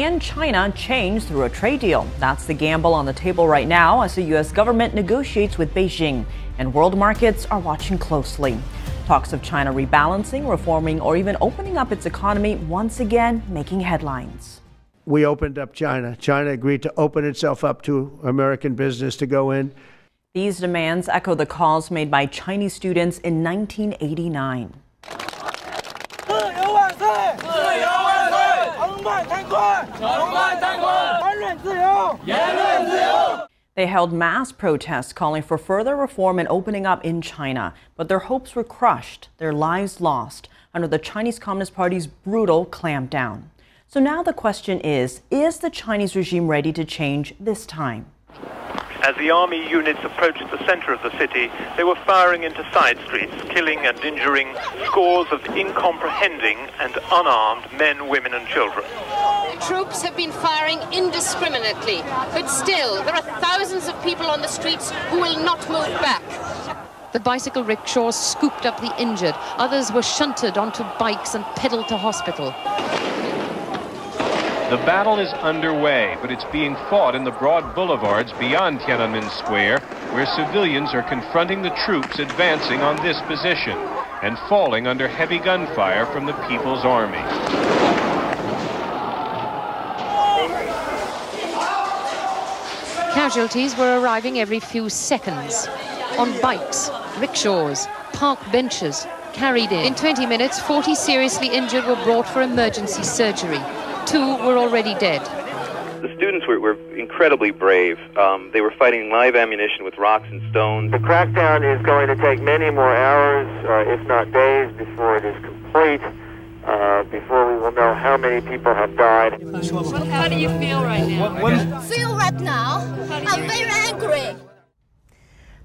Can China change through a trade deal? That's the gamble on the table right now as the U.S. government negotiates with Beijing, and world markets are watching closely. Talks of China rebalancing, reforming, or even opening up its economy once again making headlines. We opened up China. China agreed to open itself up to American business to go in. These demands echo the calls made by Chinese students in 1989. They held mass protests calling for further reform and opening up in China, but their hopes were crushed, their lives lost under the Chinese Communist Party's brutal clampdown. So now the question is the Chinese regime ready to change this time? As the army units approached the center of the city, they were firing into side streets, killing and injuring scores of incomprehending and unarmed men, women and children. Troops have been firing indiscriminately, but still there are thousands of people on the streets who will not move back. The bicycle rickshaws scooped up the injured. Others were shunted onto bikes and pedaled to hospital. The battle is underway, but it's being fought in the broad boulevards beyond Tiananmen Square, where civilians are confronting the troops advancing on this position and falling under heavy gunfire from the People's Army. Casualties were arriving every few seconds. On bikes, rickshaws, park benches, carried in. In 20 minutes, 40 seriously injured were brought for emergency surgery. 2 were already dead. The students were incredibly brave. They were fighting live ammunition with rocks and stones. The crackdown is going to take many more hours, if not days, before it is complete, before we will know how many people have died. How do you feel right now? Feel right now? I'm very angry.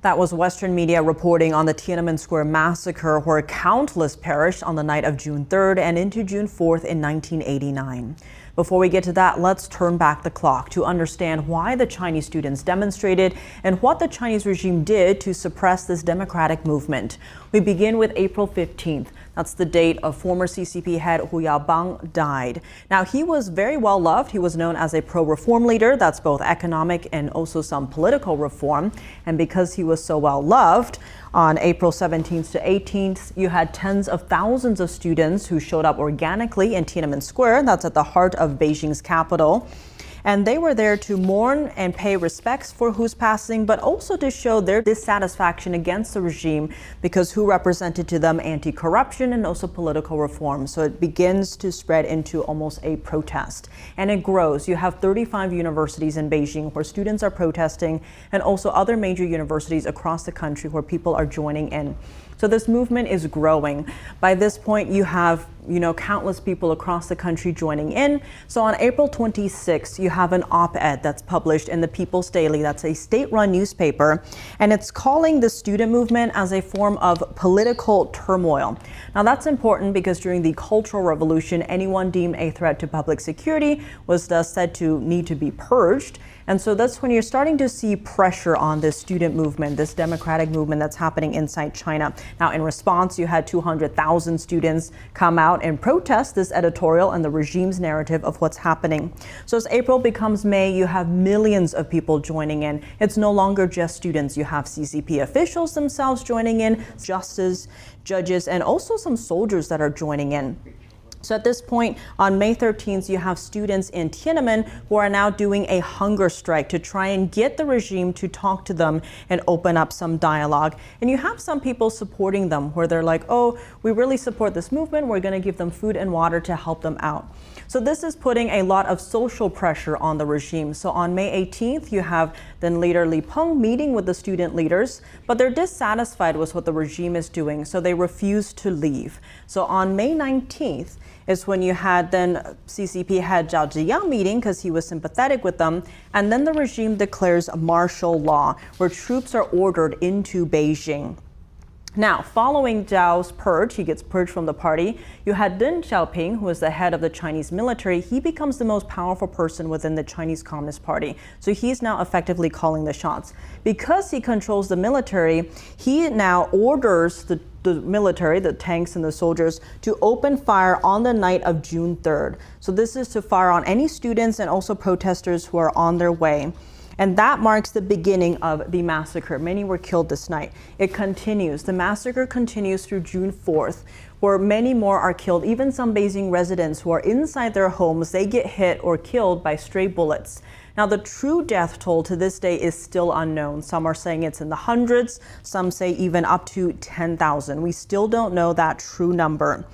That was Western media reporting on the Tiananmen Square massacre, where countless perished on the night of June 3rd and into June 4th in 1989. Before we get to that, let's turn back the clock to understand why the Chinese students demonstrated and what the Chinese regime did to suppress this democratic movement. We begin with April 15th. That's the date of former CCP head Hu Yaobang died. Now, he was very well loved. He was known as a pro-reform leader. That's both economic and also some political reform. And because he was so well loved, on April 17th to 18th, you had tens of thousands of students who showed up organically in Tiananmen Square. That's at the heart of Beijing's capital. And they were there to mourn and pay respects for Hu's passing, but also to show their dissatisfaction against the regime because Hu represented to them anti-corruption and also political reform. So it begins to spread into almost a protest. And it grows. You have 35 universities in Beijing where students are protesting, and also other major universities across the country where people are joining in. So this movement is growing. By this point, you have, countless people across the country joining in. So on April 26th, you have an op-ed that's published in the People's Daily. That's a state-run newspaper, and it's calling the student movement as a form of political turmoil. Now that's important because during the Cultural Revolution, anyone deemed a threat to public security was thus said to need to be purged. And so that's when you're starting to see pressure on this student movement, this democratic movement that's happening inside China. Now, in response, you had 200,000 students come out and protest this editorial and the regime's narrative of what's happening. So as April becomes May, you have millions of people joining in. It's no longer just students. You have CCP officials themselves joining in, justice, judges, and also some soldiers that are joining in. So at this point, on May 13th, you have students in Tiananmen who are now doing a hunger strike to try and get the regime to talk to them and open up some dialogue. And you have some people supporting them where they're like, oh, we really support this movement. We're going to give them food and water to help them out. So this is putting a lot of social pressure on the regime. So on May 18th, you have then leader Li Peng meeting with the student leaders, but they're dissatisfied with what the regime is doing, so they refuse to leave. So on May 19th, is when you had then CCP head Zhao Ziyang meeting because he was sympathetic with them. And then the regime declares martial law where troops are ordered into Beijing. Now, following Zhao's purge, he gets purged from the party. You had Deng Xiaoping, who is the head of the Chinese military. He becomes the most powerful person within the Chinese Communist Party. So he's now effectively calling the shots. Because he controls the military, he now orders the the military, the tanks and the soldiers, to open fire on the night of June 3rd. So this is to fire on any students and also protesters who are on their way. And that marks the beginning of the massacre. Many were killed this night. It continues. The massacre continues through June 4th, where many more are killed. Even some Beijing residents who are inside their homes, they get hit or killed by stray bullets. Now, the true death toll to this day is still unknown. Some are saying it's in the hundreds. Some say even up to 10,000. We still don't know that true number.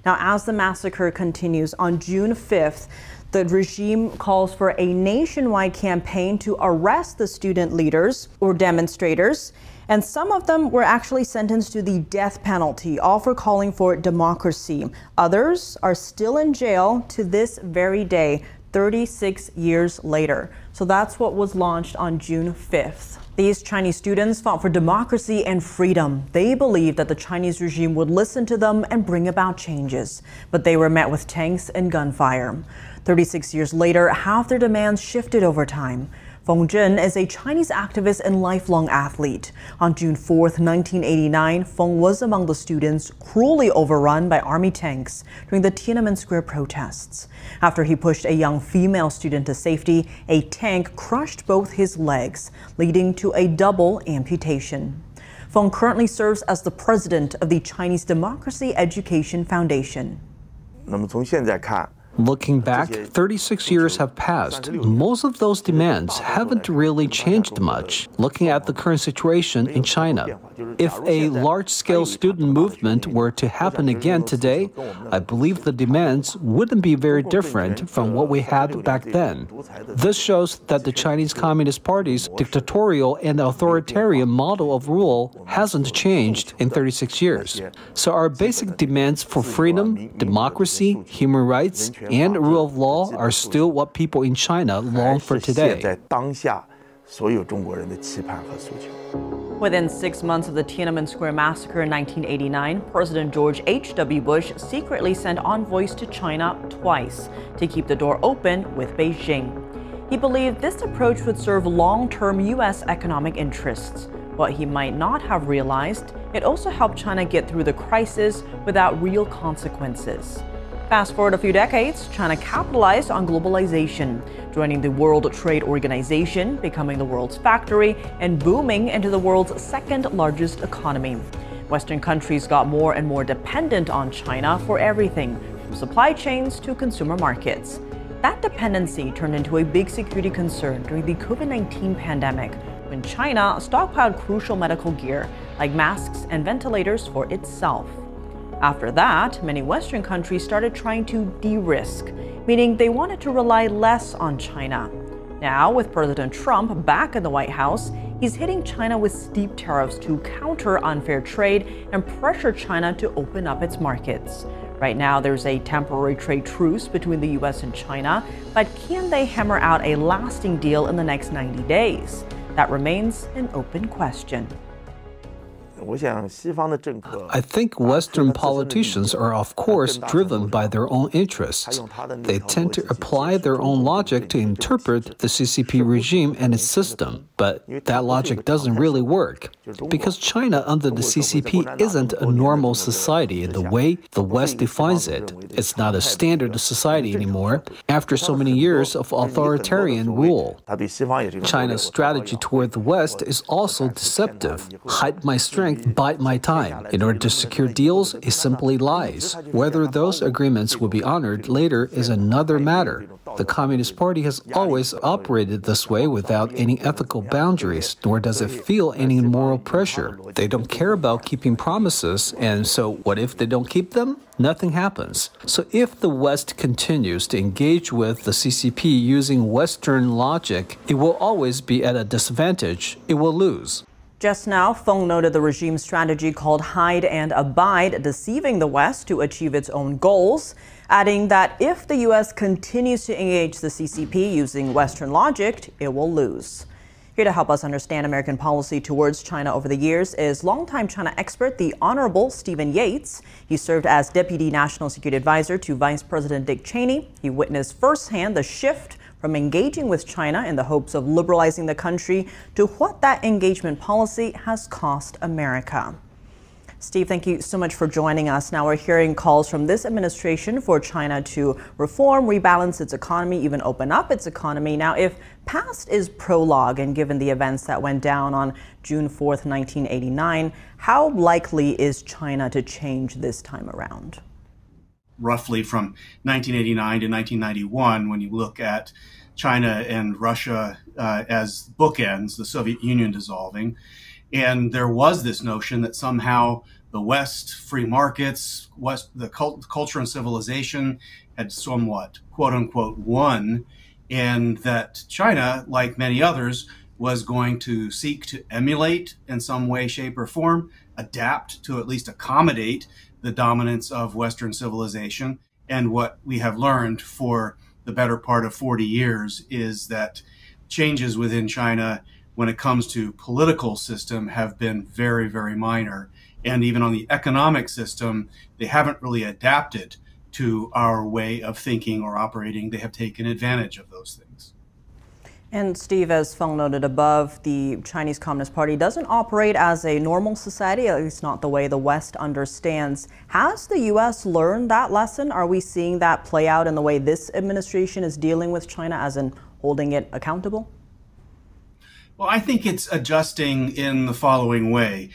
Now, as the massacre continues on June 5th, the regime calls for a nationwide campaign to arrest the student leaders or demonstrators. And some of them were actually sentenced to the death penalty, all for calling for democracy. Others are still in jail to this very day, 36 years later. So that's what was launched on June 5th. These Chinese students fought for democracy and freedom. They believed that the Chinese regime would listen to them and bring about changes. But they were met with tanks and gunfire. 36 years later, half their demands shifted over time. Feng Zhen is a Chinese activist and lifelong athlete. On June 4th, 1989, Feng was among the students cruelly overrun by army tanks during the Tiananmen Square protests. After he pushed a young female student to safety, a tank crushed both his legs, leading to a double amputation. Feng currently serves as the president of the Chinese Democracy Education Foundation. Looking back, 36 years have passed. Most of those demands haven't really changed much. Looking at the current situation in China, if a large-scale student movement were to happen again today, I believe the demands wouldn't be very different from what we had back then. This shows that the Chinese Communist Party's dictatorial and authoritarian model of rule hasn't changed in 36 years. So our basic demands for freedom, democracy, human rights, and rule of law are still what people in China long for today. Within 6 months of the Tiananmen Square massacre in 1989, President George H.W. Bush secretly sent envoys to China twice to keep the door open with Beijing. He believed this approach would serve long-term U.S. economic interests. What he might not have realized, it also helped China get through the crisis without real consequences. Fast forward a few decades, China capitalized on globalization, joining the World Trade Organization, becoming the world's factory, and booming into the world's second largest economy. Western countries got more and more dependent on China for everything, from supply chains to consumer markets. That dependency turned into a big security concern during the COVID-19 pandemic, when China stockpiled crucial medical gear like masks and ventilators for itself. After that, many Western countries started trying to de-risk, meaning they wanted to rely less on China. Now, with President Trump back in the White House, he's hitting China with steep tariffs to counter unfair trade and pressure China to open up its markets. Right now, there's a temporary trade truce between the U.S. and China, but can they hammer out a lasting deal in the next 90 days? That remains an open question. I think Western politicians are, of course, driven by their own interests. They tend to apply their own logic to interpret the CCP regime and its system. But that logic doesn't really work, because China under the CCP isn't a normal society in the way the West defines it. It's not a standard society anymore after so many years of authoritarian rule. China's strategy toward the West is also deceptive. Hide my strength, bide my time. In order to secure deals, it simply lies. Whether those agreements will be honored later is another matter. The Communist Party has always operated this way without any ethical boundaries, nor does it feel any moral pressure. They don't care about keeping promises, and so what if they don't keep them? Nothing happens. So if the West continues to engage with the CCP using Western logic, it will always be at a disadvantage. It will lose. Just now, Feng noted the regime's strategy called hide and abide, deceiving the West to achieve its own goals, adding that if the U.S. continues to engage the CCP using Western logic, it will lose. Here to help us understand American policy towards China over the years is longtime China expert, the Honorable Stephen Yates. He served as Deputy National Security Advisor to Vice President Dick Cheney. He witnessed firsthand the shift from engaging with China in the hopes of liberalizing the country to what that engagement policy has cost America. Steve, thank you so much for joining us. Now we're hearing calls from this administration for China to reform, rebalance its economy, even open up its economy. Now, if past is prologue, and given the events that went down on June 4th, 1989, how likely is China to change this time around? Roughly from 1989 to 1991, when you look at China and Russia as bookends, the Soviet Union dissolving. And there was this notion that somehow the West, free markets, the culture and civilization had somewhat, quote unquote, won, and that China, like many others, was going to seek to emulate in some way, shape, or form, adapt to at least accommodate the dominance of Western civilization. And what we have learned for the better part of 40 years is that changes within China when it comes to political system have been very, very minor. And even on the economic system, they haven't really adapted to our way of thinking or operating. They have taken advantage of those things. And Steve, as Feng noted above, the Chinese Communist Party doesn't operate as a normal society, at least not the way the West understands. Has the U.S. learned that lesson? Are we seeing that play out in the way this administration is dealing with China, as in holding it accountable? Well, I think it's adjusting in the following way.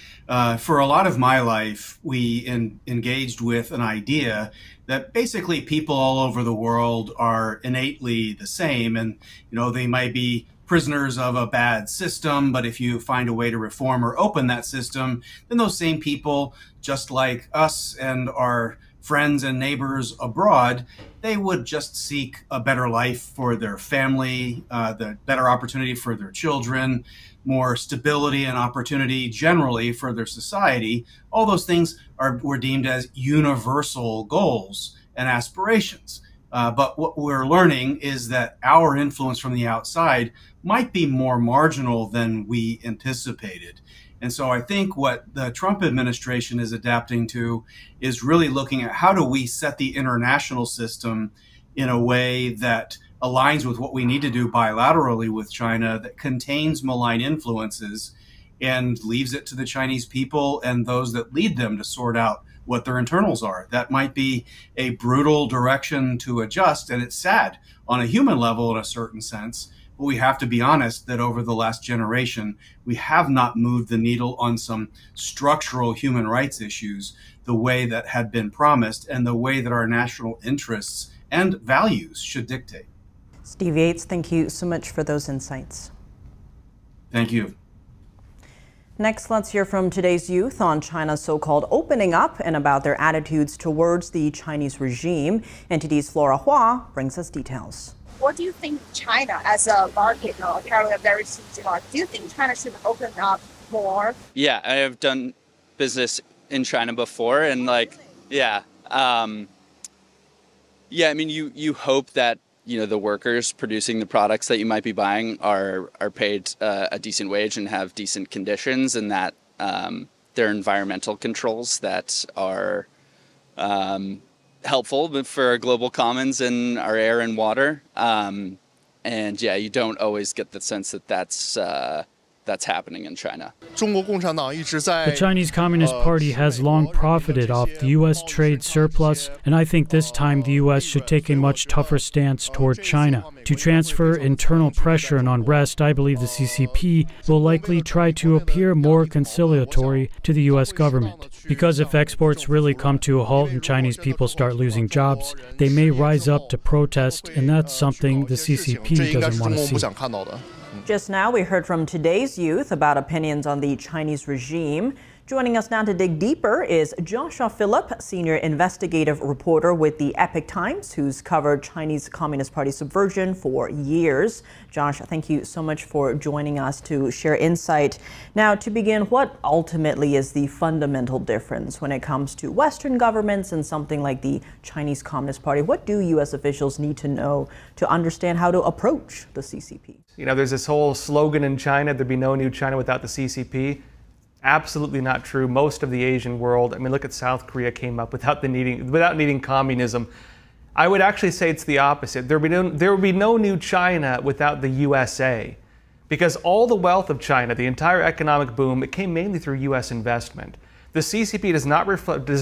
For a lot of my life, we engaged with an idea that basically people all over the world are innately the same. And, you know, they might be prisoners of a bad system, but if you find a way to reform or open that system, then those same people, just like us and our friends and neighbors abroad, they would just seek a better life for their family, the better opportunity for their children, more stability and opportunity generally for their society. All those things were deemed as universal goals and aspirations. But what we're learning is that our influence from the outside might be more marginal than we anticipated. And so I think what the Trump administration is adapting to is really looking at how do we set the international system in a way that aligns with what we need to do bilaterally with China, that contains malign influences and leaves it to the Chinese people and those that lead them to sort out what their internals are. That might be a brutal direction to adjust, and it's sad on a human level in a certain sense. But we have to be honest that over the last generation, we have not moved the needle on some structural human rights issues the way that had been promised and the way that our national interests and values should dictate. Steve Yates, thank you so much for those insights. Thank you. Next, let's hear from today's youth on China's so-called opening up and about their attitudes towards the Chinese regime. NTD's Flora Hua brings us details. What do you think China as a market, apparently a very huge market, do you think China should open up more? Yeah, I have done business in China before, and I mean, you hope that, you know, the workers producing the products that you might be buying are paid a decent wage and have decent conditions, and that there are environmental controls that are helpful for our global commons and our air and water. And yeah, you don't always get the sense that that's happening in China. The Chinese Communist Party has long profited off the U.S. trade surplus, and I think this time the U.S. should take a much tougher stance toward China. To transfer internal pressure and unrest, I believe the CCP will likely try to appear more conciliatory to the U.S. government. Because if exports really come to a halt and Chinese people start losing jobs, they may rise up to protest, and that's something the CCP doesn't want to see. Just now, we heard from today's youth about opinions on the Chinese regime. Joining us now to dig deeper is Joshua Phillip, senior investigative reporter with the Epoch Times, who's covered Chinese Communist Party subversion for years. Josh, thank you so much for joining us to share insight. Now, to begin, what ultimately is the fundamental difference when it comes to Western governments and something like the Chinese Communist Party? What do U.S. officials need to know to understand how to approach the CCP? You know, there's this whole slogan in China, there'd be no new China without the CCP. Absolutely not true. Most of the Asian world, I mean, look at South Korea, came up without needing communism. I would actually say it's the opposite. There would be no new China without the USA, because all the wealth of China, the entire economic boom, it came mainly through U.S. investment. The CCP does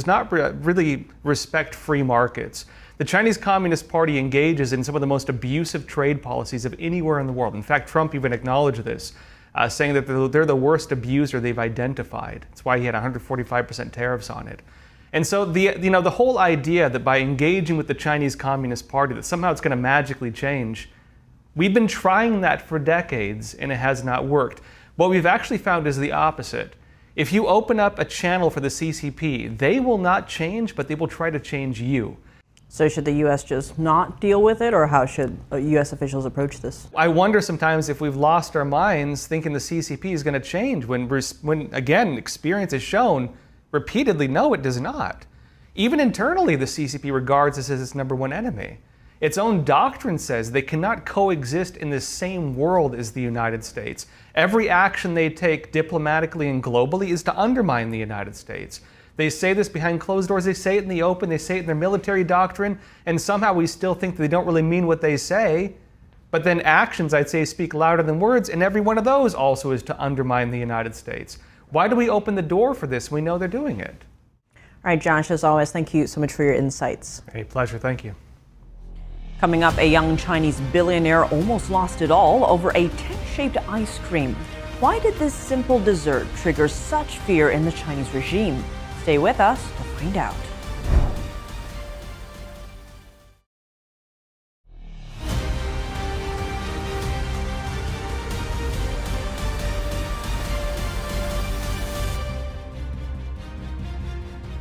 not really respect free markets. The Chinese Communist Party engages in some of the most abusive trade policies of anywhere in the world. In fact, Trump even acknowledged this, saying that they're the worst abuser they've identified. That's why he had 145% tariffs on it. And so the whole idea that by engaging with the Chinese Communist Party that somehow it's going to magically change, we've been trying that for decades and it has not worked. What we've actually found is the opposite. If you open up a channel for the CCP, they will not change, but they will try to change you. So should the U.S. just not deal with it, or how should U.S. officials approach this? I wonder sometimes if we've lost our minds thinking the CCP is going to change when again, experience has shown repeatedly, no, it does not. Even internally, the CCP regards this as its #1 enemy. Its own doctrine says they cannot coexist in the same world as the United States. Every action they take diplomatically and globally is to undermine the United States. They say this behind closed doors, they say it in the open, they say it in their military doctrine, and somehow we still think that they don't really mean what they say. But then actions, I'd say, speak louder than words, and every one of those also is to undermine the United States. Why do we open the door for this? We know they're doing it. All right, Josh, as always, thank you so much for your insights. A pleasure, thank you. Coming up, a young Chinese billionaire almost lost it all over a tank-shaped ice cream. Why did this simple dessert trigger such fear in the Chinese regime? Stay with us to find out.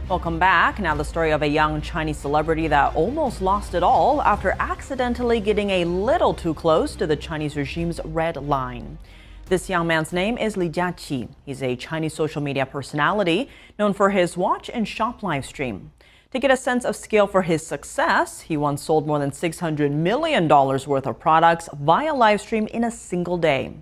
Welcome back. Now the story of a young Chinese celebrity that almost lost it all after accidentally getting a little too close to the Chinese regime's red line. This young man's name is Li Jiaqi. He's a Chinese social media personality known for his watch and shop live stream. To get a sense of scale for his success, he once sold more than $600 million worth of products via live stream in a single day.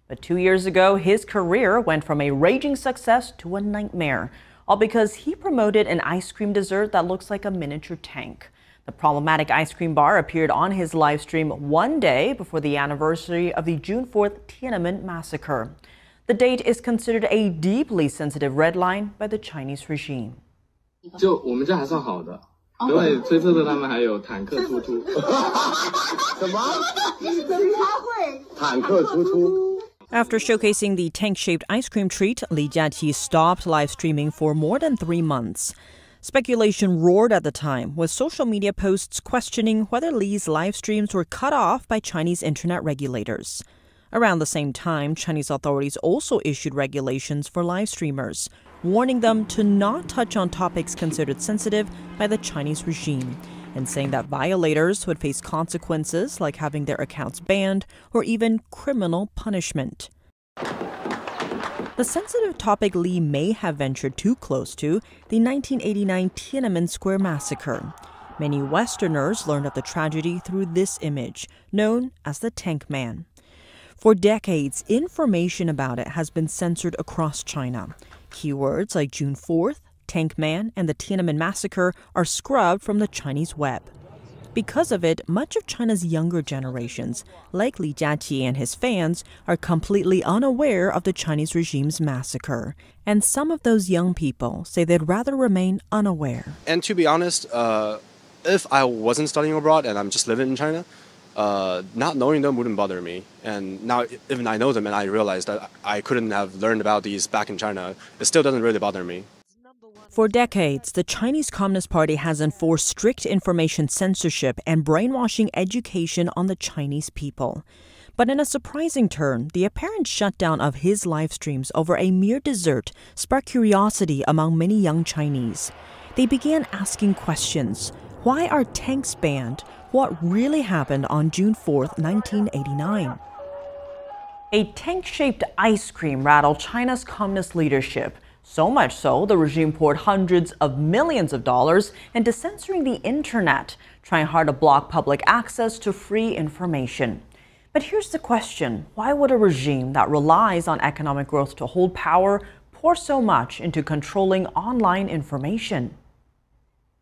But 2 years ago, his career went from a raging success to a nightmare, all because he promoted an ice cream dessert that looks like a miniature tank. The problematic ice cream bar appeared on his live stream one day before the anniversary of the June 4th Tiananmen massacre. The date is considered a deeply sensitive red line by the Chinese regime. 就我们这还算好的，因为推测的他们还有坦克突突。什么？坦克突突。 After showcasing the tank-shaped ice cream treat, Li Jiaqi stopped live streaming for more than 3 months. Speculation roared at the time, with social media posts questioning whether Li's live streams were cut off by Chinese internet regulators. Around the same time, Chinese authorities also issued regulations for live streamers, warning them to not touch on topics considered sensitive by the Chinese regime, and saying that violators would face consequences like having their accounts banned or even criminal punishment. The sensitive topic Li may have ventured too close to, the 1989 Tiananmen Square massacre. Many Westerners learned of the tragedy through this image, known as the Tank Man. For decades, information about it has been censored across China. Keywords like June 4th, Tank Man, and the Tiananmen massacre are scrubbed from the Chinese web. Because of it, much of China's younger generations, like Li Jiaqi and his fans, are completely unaware of the Chinese regime's massacre. And some of those young people say they'd rather remain unaware. And to be honest, if I wasn't studying abroad and I'm just living in China, not knowing them wouldn't bother me. And now, even I know them and I realize that I couldn't have learned about these back in China, it still doesn't really bother me. For decades, the Chinese Communist Party has enforced strict information censorship and brainwashing education on the Chinese people. But in a surprising turn, the apparent shutdown of his live streams over a mere dessert sparked curiosity among many young Chinese. They began asking questions. Why are tanks banned? What really happened on June 4th, 1989? A tank-shaped ice cream rattled China's communist leadership. So much so, the regime poured hundreds of millions of dollars into censoring the internet, trying hard to block public access to free information. But here's the question. Why would a regime that relies on economic growth to hold power pour so much into controlling online information?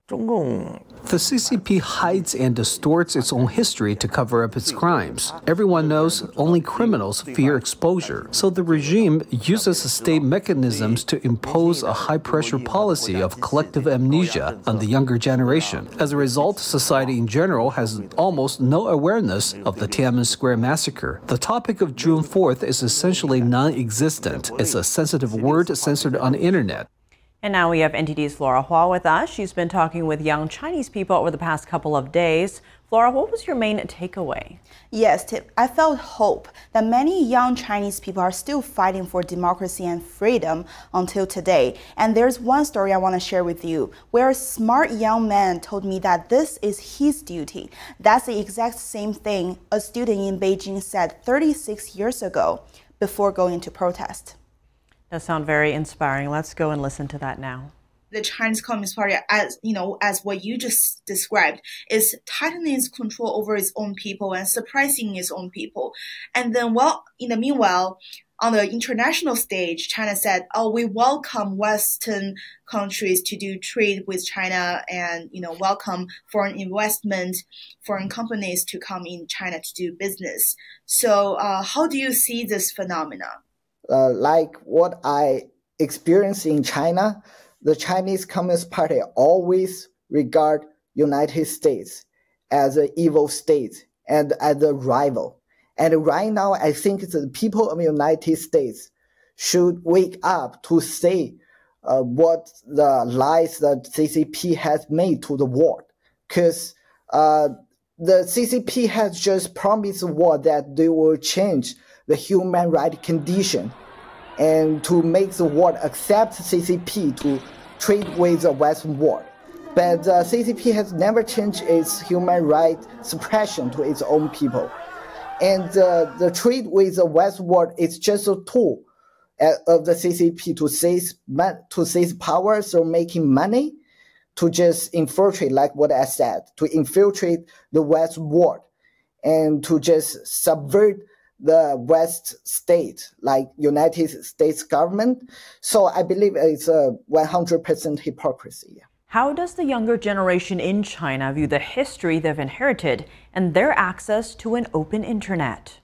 The CCP hides and distorts its own history to cover up its crimes. Everyone knows only criminals fear exposure, so the regime uses state mechanisms to impose a high-pressure policy of collective amnesia on the younger generation. As a result, society in general has almost no awareness of the Tiananmen Square massacre. The topic of June 4th is essentially non-existent. It's a sensitive word censored on the internet. And now we have NTD's Flora Hua with us. She's been talking with young Chinese people over the past couple of days. Flora, what was your main takeaway? Yes, Tip. I felt hope that many young Chinese people are still fighting for democracy and freedom until today. And there's one story I want to share with you, where a smart young man told me that this is his duty. That's the exact same thing a student in Beijing said 36 years ago before going to protest. Does sound very inspiring. Let's go and listen to that now. The Chinese Communist Party, as what you just described, is tightening its control over its own people and suppressing its own people. And then, in the meanwhile, on the international stage, China said, "Oh, we welcome Western countries to do trade with China, and welcome foreign investment, foreign companies to come in China to do business." So, how do you see this phenomenon? Like what I experienced in China, the Chinese Communist Party always regard United States as an evil state and as a rival. And right now, I think the people of the United States should wake up to say what the lies that CCP has made to the world. Because the CCP has just promised the world that they will change the human rights condition and to make the world accept CCP to trade with the Western world. But CCP has never changed its human rights suppression to its own people. And the trade with the Western world is just a tool of the CCP to seize power, so making money, to just infiltrate, like what I said, to infiltrate the Western world and to just subvert the West state, like United States government. So I believe it's a 100% hypocrisy. How does the younger generation in China view the history they've inherited and their access to an open internet?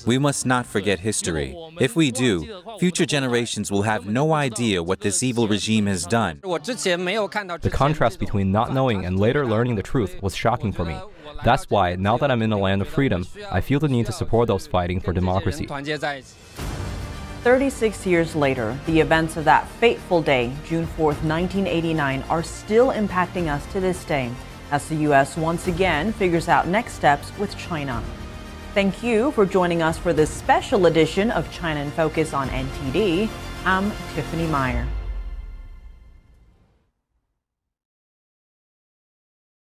We must not forget history. If we do, future generations will have no idea what this evil regime has done. The contrast between not knowing and later learning the truth was shocking for me. That's why, now that I'm in the land of freedom, I feel the need to support those fighting for democracy. 36 years later, the events of that fateful day, June 4th, 1989, are still impacting us to this day, as the U.S. once again figures out next steps with China. Thank you for joining us for this special edition of China in Focus on NTD. I'm Tiffany Meyer.